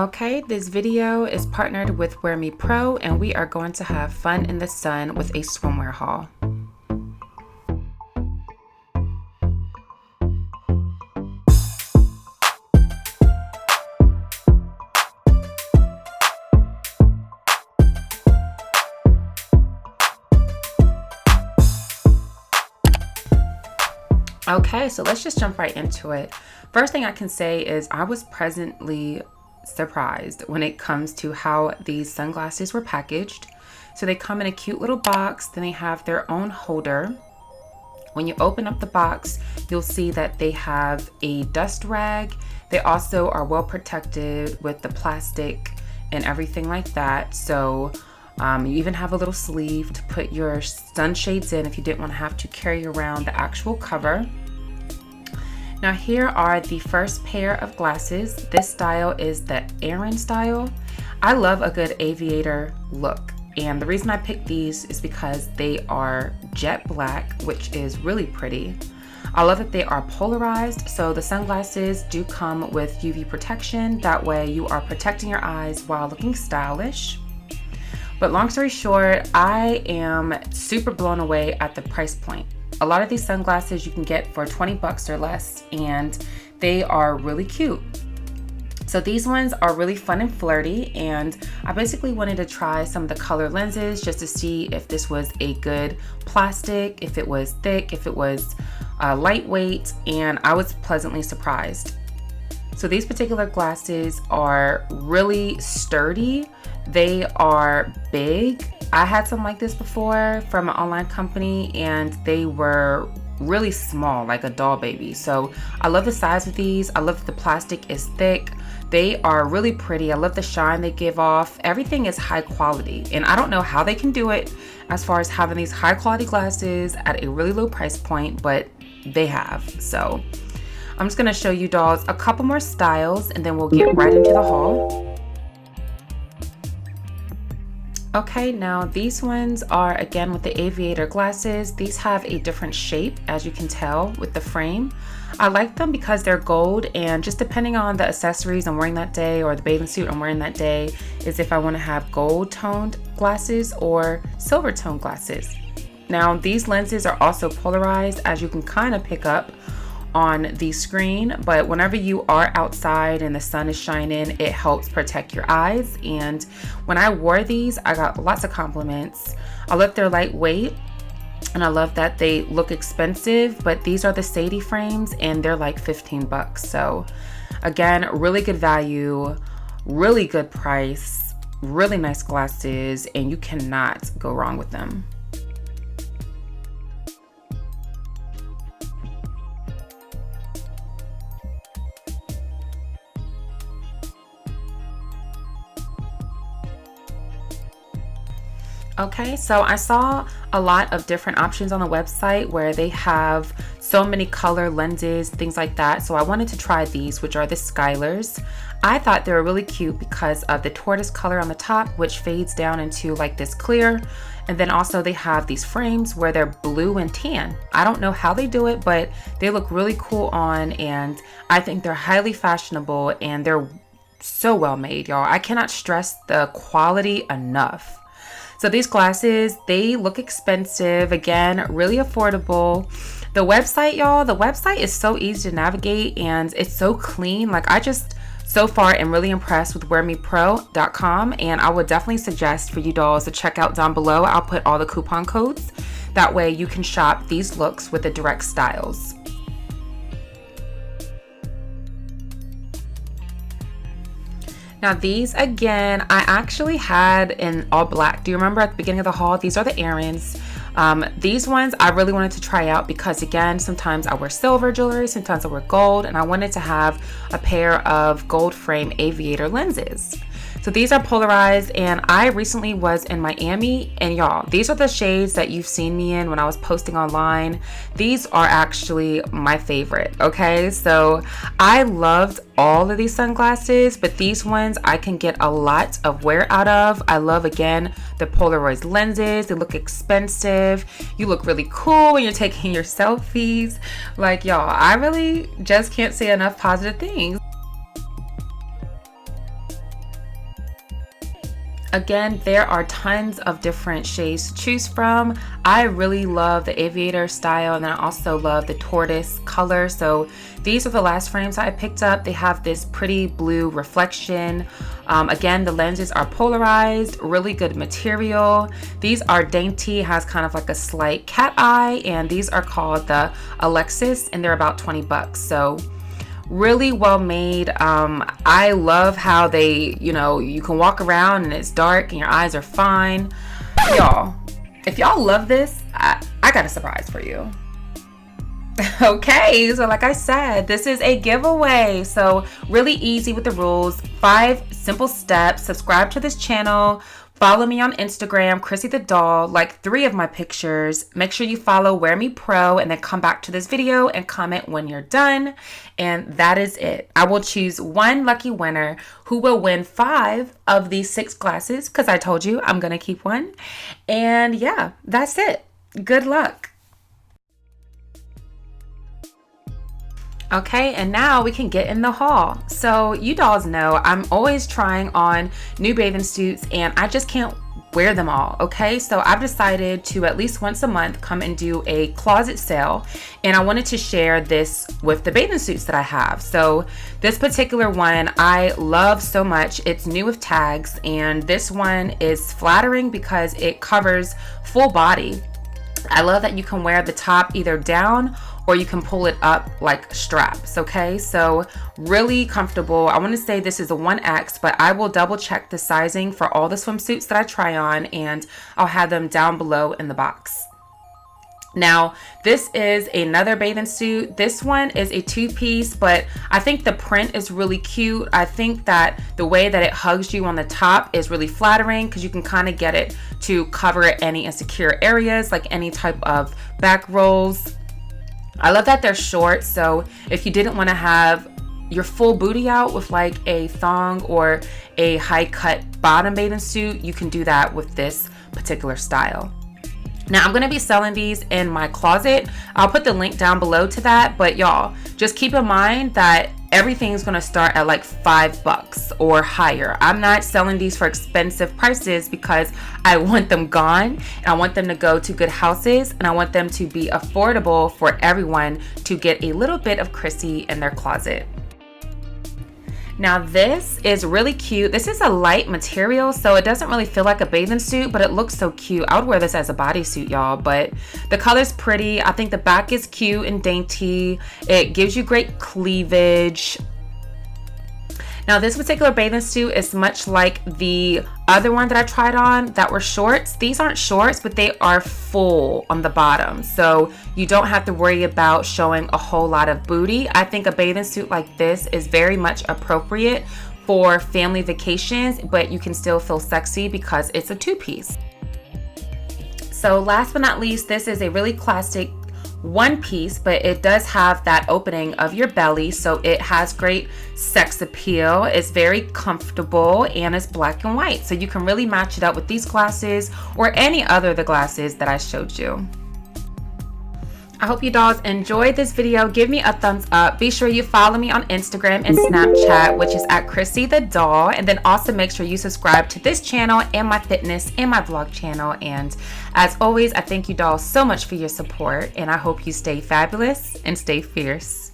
Okay, this video is partnered with Wearmepro, and we are going to have fun in the sun with a swimwear haul. Okay, so let's just jump right into it. First thing I can say is I was pleasantly surprised when it comes to how these sunglasses were packaged. So they come in a cute little box, then they have their own holder. When you open up the box, you'll see that they have a dust rag. They also are well protected with the plastic and everything like that. So you even have a little sleeve to put your sunshades in if you didn't want to have to carry around the actual cover. Now here are the first pair of glasses. This style is the Aaron style. I love a good aviator look, and the reason I picked these is because they are jet black, which is really pretty. I love that they are polarized, so the sunglasses do come with UV protection. That way you are protecting your eyes while looking stylish. But long story short, I am super blown away at the price point. A lot of these sunglasses you can get for 20 bucks or less, and they are really cute. So these ones are really fun and flirty, and I basically wanted to try some of the color lenses just to see if this was a good plastic, if it was thick, if it was lightweight, and I was pleasantly surprised. So these particular glasses are really sturdy. They are big. I had some like this before from an online company, and they were really small, like a doll baby. So I love the size of these. I love that the plastic is thick. They are really pretty. I love the shine they give off. Everything is high quality, and I don't know how they can do it as far as having these high quality glasses at a really low price point, but they have. So I'm just gonna show you dolls a couple more styles, and then we'll get right into the haul. Okay, now these ones are again with the Aviator glasses. These have a different shape, as you can tell with the frame. I like them because they're gold, and just depending on the accessories I'm wearing that day or the bathing suit I'm wearing that day is if I want to have gold toned glasses or silver toned glasses. Now these lenses are also polarized, as you can kind of pick up on the screen, but whenever you are outside and the sun is shining, it helps protect your eyes. And when I wore these, I got lots of compliments. I love they're lightweight, and I love that they look expensive, but these are the Sadie frames and they're like 15 bucks. So again, really good value, really good price, really nice glasses, and you cannot go wrong with them. Okay, so I saw a lot of different options on the website where they have so many color lenses, things like that. So I wanted to try these, which are the Skylers. I thought they were really cute because of the tortoise color on the top, which fades down into like this clear. And then also they have these frames where they're blue and tan. I don't know how they do it, but they look really cool on, and I think they're highly fashionable, and they're so well made, y'all. I cannot stress the quality enough. So these glasses, they look expensive. Again, really affordable. The website, y'all, the website is so easy to navigate, and it's so clean. Like, I just so far am really impressed with wearmepro.com, and I would definitely suggest for you dolls to check out down below. I'll put all the coupon codes. That way you can shop these looks with the direct styles. Now these, again, I actually had in all black. Do you remember at the beginning of the haul? These are the Aarons. These ones I really wanted to try out because, again, sometimes I wear silver jewelry, sometimes I wear gold, and I wanted to have a pair of gold frame aviator lenses. So these are polarized, and I recently was in Miami, and y'all, these are the shades that you've seen me in when I was posting online. These are actually my favorite, okay? So I loved all of these sunglasses, but these ones I can get a lot of wear out of. I love, again, the polarized lenses. They look expensive. You look really cool when you're taking your selfies. Like, y'all, I really just can't say enough positive things. Again, there are tons of different shades to choose from. I really love the aviator style, and then I also love the tortoise color. So these are the last frames I picked up. They have this pretty blue reflection. Again, the lenses are polarized, really good material. These are dainty, has kind of like a slight cat eye, and these are called the Alexis, and they're about 20 bucks. So really well made. I love how they, you can walk around and it's dark and your eyes are fine. Y'all, if y'all love this, I got a surprise for you. Okay, so like I said, this is a giveaway. So really easy with the rules. 5 simple steps. Subscribe to this channel. Follow me on Instagram, Chrissy the Doll, like 3 of my pictures. Make sure you follow Wearmepro and then come back to this video and comment when you're done. And that is it. I will choose 1 lucky winner who will win 5 of these 6 glasses because I told you I'm going to keep 1. And yeah, that's it. Good luck. Okay, and now we can get in the haul. So you dolls know I'm always trying on new bathing suits and I just can't wear them all, okay? So I've decided to at least once a month come and do a closet sale, and I wanted to share this with the bathing suits that I have. So this particular one I love so much. It's new with tags, and this one is flattering because it covers full body. I love that you can wear the top either down or you can pull it up like straps, okay? So really comfortable. I want to say this is a 1X, but I will double check the sizing for all the swimsuits that I try on, and I'll have them down below in the box. Now, this is another bathing suit. This one is a 2-piece, but I think the print is really cute. I think that the way that it hugs you on the top is really flattering because you can kind of get it to cover any insecure areas, like any type of back rolls. I love that they're short, so if you didn't want to have your full booty out with like a thong or a high cut bottom bathing suit, you can do that with this particular style. Now I'm going to be selling these in my closet. I'll put the link down below to that, but y'all just keep in mind that everything's going to start at like $5 or higher. I'm not selling these for expensive prices because I want them gone, and I want them to go to good houses, and I want them to be affordable for everyone to get a little bit of Chrissy in their closet. Now this is really cute. This is a light material, so it doesn't really feel like a bathing suit, but it looks so cute. I would wear this as a bodysuit, y'all, but the color's pretty. I think the back is cute and dainty. It gives you great cleavage. Now this particular bathing suit is much like the other one that I tried on that were shorts. These aren't shorts, but they are full on the bottom, so you don't have to worry about showing a whole lot of booty. I think a bathing suit like this is very much appropriate for family vacations, but you can still feel sexy because it's a 2-piece. So last but not least, this is a really classic 1-piece, but it does have that opening of your belly, so it has great sex appeal. It's very comfortable, and it's black and white, so you can really match it up with these glasses or any other of the glasses that I showed you. I hope you dolls enjoyed this video. Give me a thumbs up. Be sure you follow me on Instagram and Snapchat, which is at Chrissy the Doll. And then also make sure you subscribe to this channel and my fitness and my vlog channel. And as always, I thank you dolls so much for your support, and I hope you stay fabulous and stay fierce.